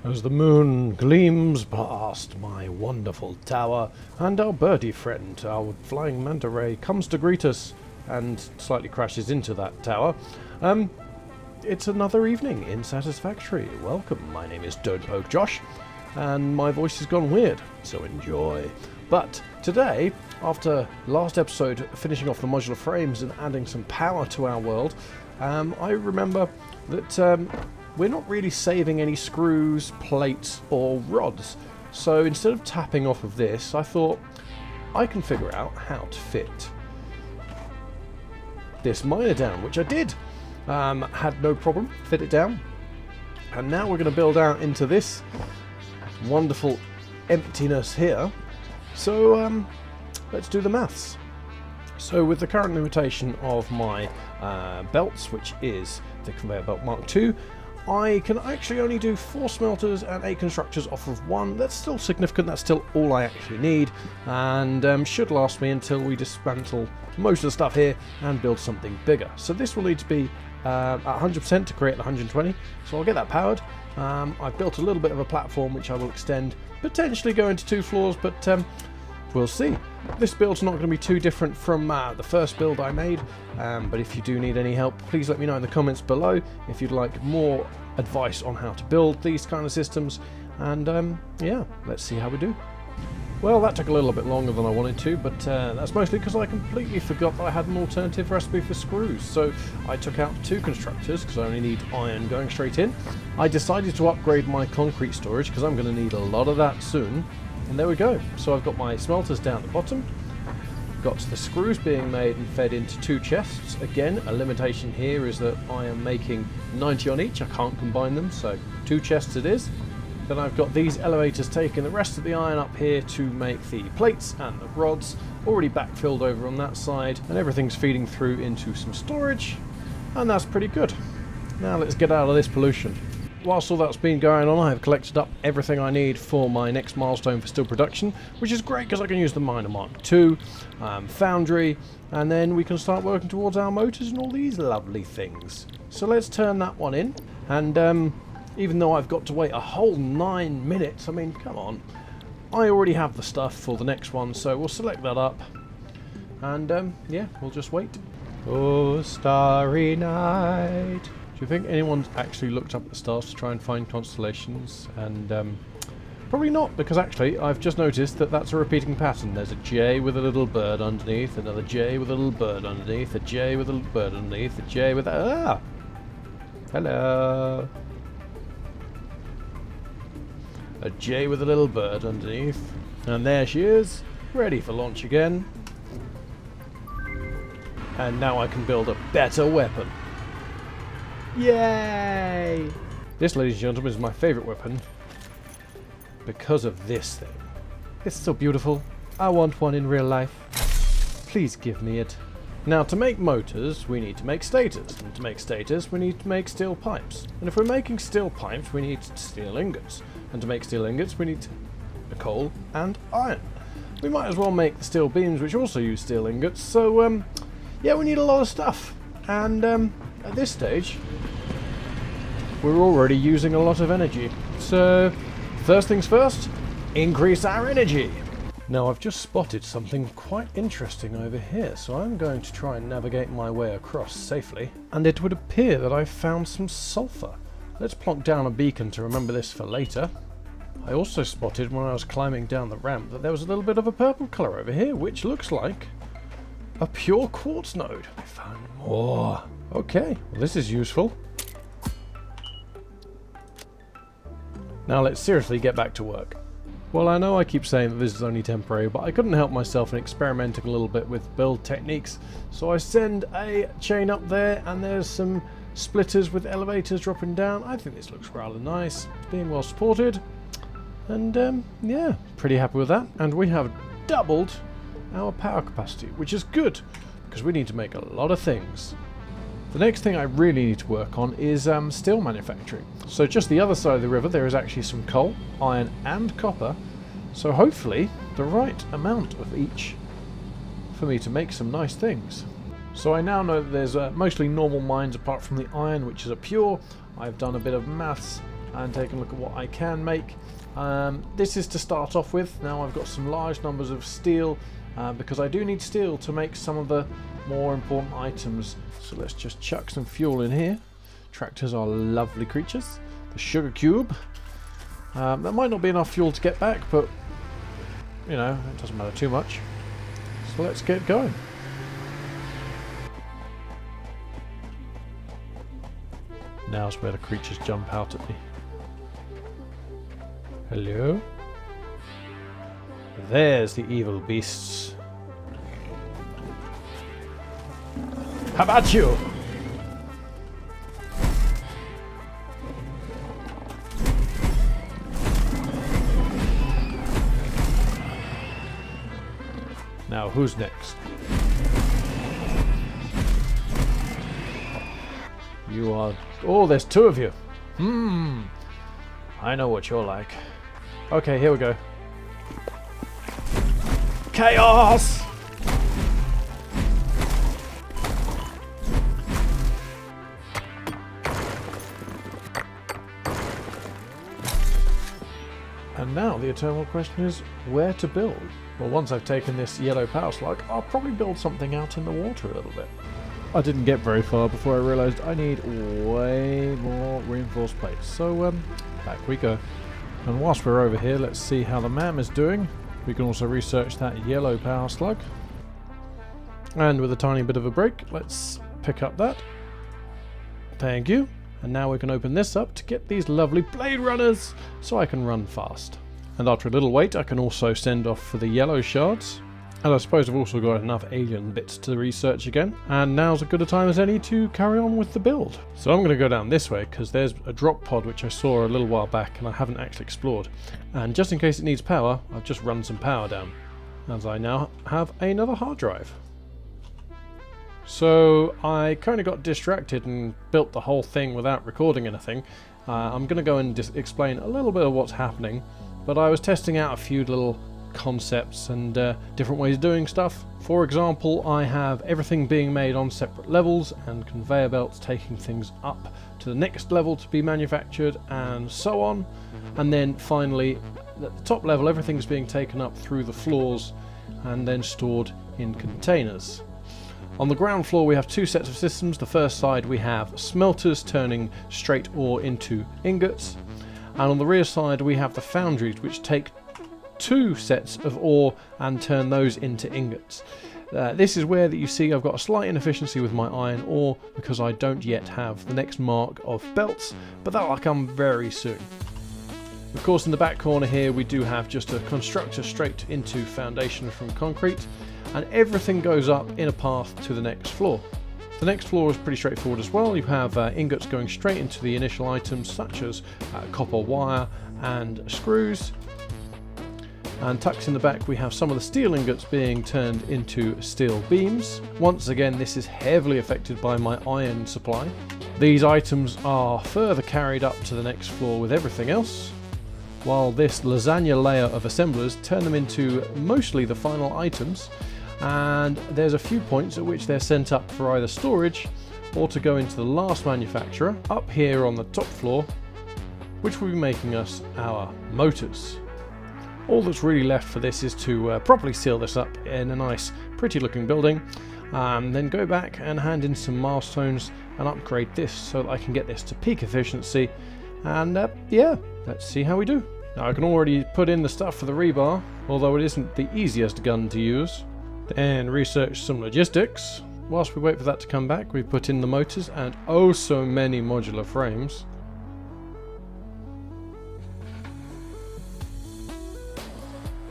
As the moon gleams past my wonderful tower, and our birdie friend, our flying manta ray, comes to greet us and slightly crashes into that tower. It's another evening in Satisfactory. Welcome, my name is DontPokeJosh, and my voice has gone weird, so enjoy. But today, after last episode finishing off the modular frames and adding some power to our world, I remember that we're not really saving any screws, plates or rods. So instead of tapping off of this, I thought I can figure out how to fit this miner down, which I did. Had no problem, fit it down. And now we're going to build out into this wonderful emptiness here. So let's do the maths. So with the current limitation of my belts, which is the conveyor belt Mark II, I can actually only do 4 smelters and 8 constructors off of 1. That's still significant, that's still all I actually need, and should last me until we dismantle most of the stuff here and build something bigger. So this will need to be at 100% to create 120, so I'll get that powered. I've built a little bit of a platform which I will extend, potentially go into 2 floors, but we'll see. This build's not going to be too different from the first build I made, but if you do need any help, please let me know in the comments below if you'd like more advice on how to build these kind of systems, and yeah, let's see how we do. Well, that took a little bit longer than I wanted to, but that's mostly because I completely forgot that I had an alternative recipe for screws. So I took out 2 constructors because I only need iron going straight in. I decided to upgrade my concrete storage because I'm going to need a lot of that soon. And there we go. So I've got my smelters down at the bottom, got the screws being made and fed into 2 chests. Again, a limitation here is that I am making 90 on each. I can't combine them, so 2 chests it is. Then I've got these elevators taking the rest of the iron up here to make the plates and the rods, already backfilled over on that side, and everything's feeding through into some storage, and that's pretty good. Now let's get out of this pollution. Whilst all that's been going on, I have collected up everything I need for my next milestone for steel production, which is great because I can use the miner Mark II, foundry, and then we can start working towards our motors and all these lovely things. So let's turn that one in, and even though I've got to wait a whole 9 minutes, I mean, come on, I already have the stuff for the next one, so we'll select that up, and yeah, we'll just wait. Oh, starry night. Do you think anyone's actually looked up at the stars to try and find constellations? And probably not, because actually I've just noticed that that's a repeating pattern. There's a J with a little bird underneath, another J with a little bird underneath, a J with a little bird underneath, a J with a... Hello! A J with a little bird underneath. And there she is, ready for launch again. And now I can build a better weapon. Yay! This, ladies and gentlemen, is my favourite weapon because of this thing. It's so beautiful. I want one in real life. Please give me it. Now, to make motors, we need to make stators. And to make stators, we need to make steel pipes. And if we're making steel pipes, we need steel ingots. And to make steel ingots, we need coal and iron. We might as well make the steel beams, which also use steel ingots. So, yeah, we need a lot of stuff. And at this stage, we're already using a lot of energy. So, first things first, increase our energy. Now, I've just spotted something quite interesting over here, so I'm going to try and navigate my way across safely. And it would appear that I've found some sulfur. Let's plonk down a beacon to remember this for later. I also spotted when I was climbing down the ramp that there was a little bit of a purple colour over here, which looks like a pure quartz node. I found more. Okay, well, this is useful. Now let's seriously get back to work. Well, I know I keep saying that this is only temporary, but I couldn't help myself in experimenting a little bit with build techniques. So I send a chain up there, and there's some splitters with elevators dropping down. I think this looks rather nice. It's being well supported. And yeah, pretty happy with that. And we have doubled our power capacity, which is good, because we need to make a lot of things. The next thing I really need to work on is steel manufacturing. So just the other side of the river there is actually some coal, iron and copper, so hopefully the right amount of each for me to make some nice things. So I now know that there's mostly normal mines apart from the iron, which is a pure. I've done a bit of maths and taking a look at what I can make. This is to start off with. Now I've got some large numbers of steel because I do need steel to make some of the more important items. So let's just chuck some fuel in here. Tractors are lovely creatures. The sugar cube. That might not be enough fuel to get back, but you know, it doesn't matter too much. So let's get going. Now's where the creatures jump out at me. Hello? There's the evil beasts. How about you? Now, who's next? You are... Oh, there's two of you. I know what you're like. Okay, here we go. Chaos! And now the eternal question is where to build. Well, once I've taken this yellow power slug, I'll probably build something out in the water a little bit. I didn't get very far before I realised I need way more reinforced plates. So back we go. And whilst we're over here, let's see how the MAM is doing. We can also research that yellow power slug. And with a tiny bit of a break, let's pick up that. Thank you. And now we can open this up to get these lovely blade runners so I can run fast. And after a little wait, I can also send off for the yellow shards. And I suppose I've also got enough alien bits to research again. And now's as good a time as any to carry on with the build. So I'm going to go down this way because there's a drop pod which I saw a little while back and I haven't actually explored. And just in case it needs power, I've just run some power down. As I now have another hard drive. So I kind of got distracted and built the whole thing without recording anything. I'm going to go and explain a little bit of what's happening. But I was testing out a few little concepts and different ways of doing stuff. For example, I have everything being made on separate levels and conveyor belts taking things up to the next level to be manufactured and so on. And then finally, at the top level, everything's being taken up through the floors and then stored in containers. On the ground floor we have two sets of systems. The first side we have smelters turning straight ore into ingots. And on the rear side we have the foundries which take two sets of ore and turn those into ingots. This is where that you see I've got a slight inefficiency with my iron ore because I don't yet have the next mark of belts, but that will come very soon. Of course in the back corner here we do have just a constructor straight into foundation from concrete, and everything goes up in a path to the next floor. The next floor is pretty straightforward as well. You have ingots going straight into the initial items such as copper wire and screws. And tucked in the back we have some of the steel ingots being turned into steel beams. Once again this is heavily affected by my iron supply. These items are further carried up to the next floor with everything else, while this lasagna layer of assemblers turn them into mostly the final items. And there's a few points at which they're sent up for either storage or to go into the last manufacturer up here on the top floor, which will be making us our motors. All that's really left for this is to properly seal this up in a nice pretty looking building, then go back and hand in some milestones and upgrade this so that I can get this to peak efficiency. And yeah, let's see how we do. Now I can already put in the stuff for the rebar, although it isn't the easiest gun to use. Then research some logistics. Whilst we wait for that to come back, we put in the motors and oh so many modular frames.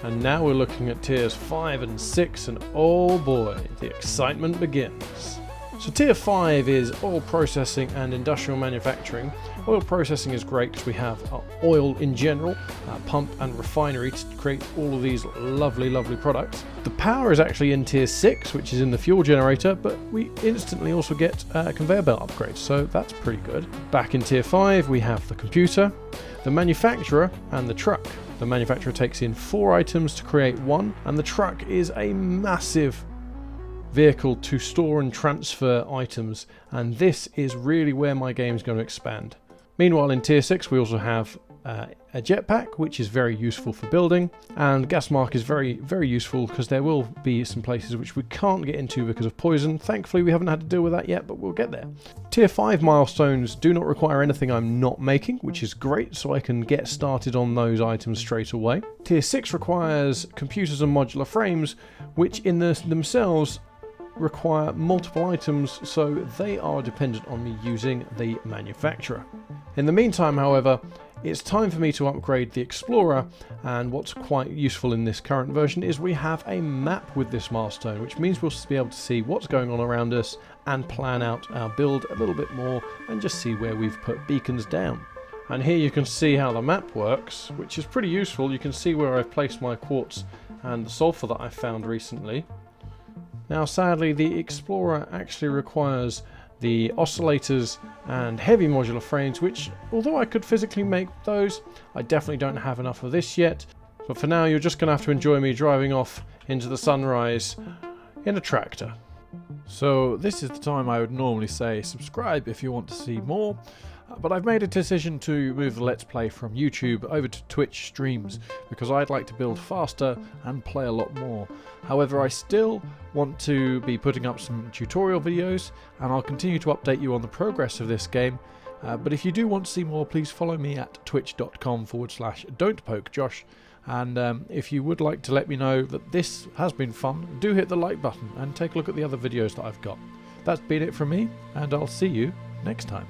And now we're looking at tiers 5 and 6, and oh boy, the excitement begins. So tier 5 is oil processing and industrial manufacturing. Oil processing is great because we have oil in general, pump and refinery to create all of these lovely products. The power is actually in tier 6, which is in the fuel generator, but we instantly also get conveyor belt upgrades, so that's pretty good. Back in tier 5 we have the computer, the manufacturer and the truck. The manufacturer takes in 4 items to create 1, and the truck is a massive vehicle to store and transfer items, and this is really where my game is going to expand. Meanwhile, in Tier 6 we also have a jetpack, which is very useful for building, and gas mark is very, very useful because there will be some places which we can't get into because of poison. Thankfully we haven't had to deal with that yet, but we'll get there. Tier 5 milestones do not require anything I'm not making, which is great, so I can get started on those items straight away. Tier 6 requires computers and modular frames, which in themselves require multiple items, so they are dependent on me using the manufacturer. In the meantime, however, it's time for me to upgrade the Explorer, and what's quite useful in this current version is we have a map with this milestone, which means we'll be able to see what's going on around us and plan out our build a little bit more and just see where we've put beacons down. And here you can see how the map works, which is pretty useful. You can see where I've placed my quartz and the sulfur that I found recently. Now sadly the Explorer actually requires the oscillators and heavy modular frames, which although I could physically make those, I definitely don't have enough of this yet. But for now you're just going to have to enjoy me driving off into the sunrise in a tractor. So this is the time I would normally say subscribe if you want to see more. But I've made a decision to move the Let's Play from YouTube over to Twitch streams because I'd like to build faster and play a lot more. However, I still want to be putting up some tutorial videos, and I'll continue to update you on the progress of this game. But if you do want to see more, please follow me at twitch.com/DontPokeJosh. And if you would like to let me know that this has been fun, do hit the like button and take a look at the other videos that I've got. That's been it from me, and I'll see you next time.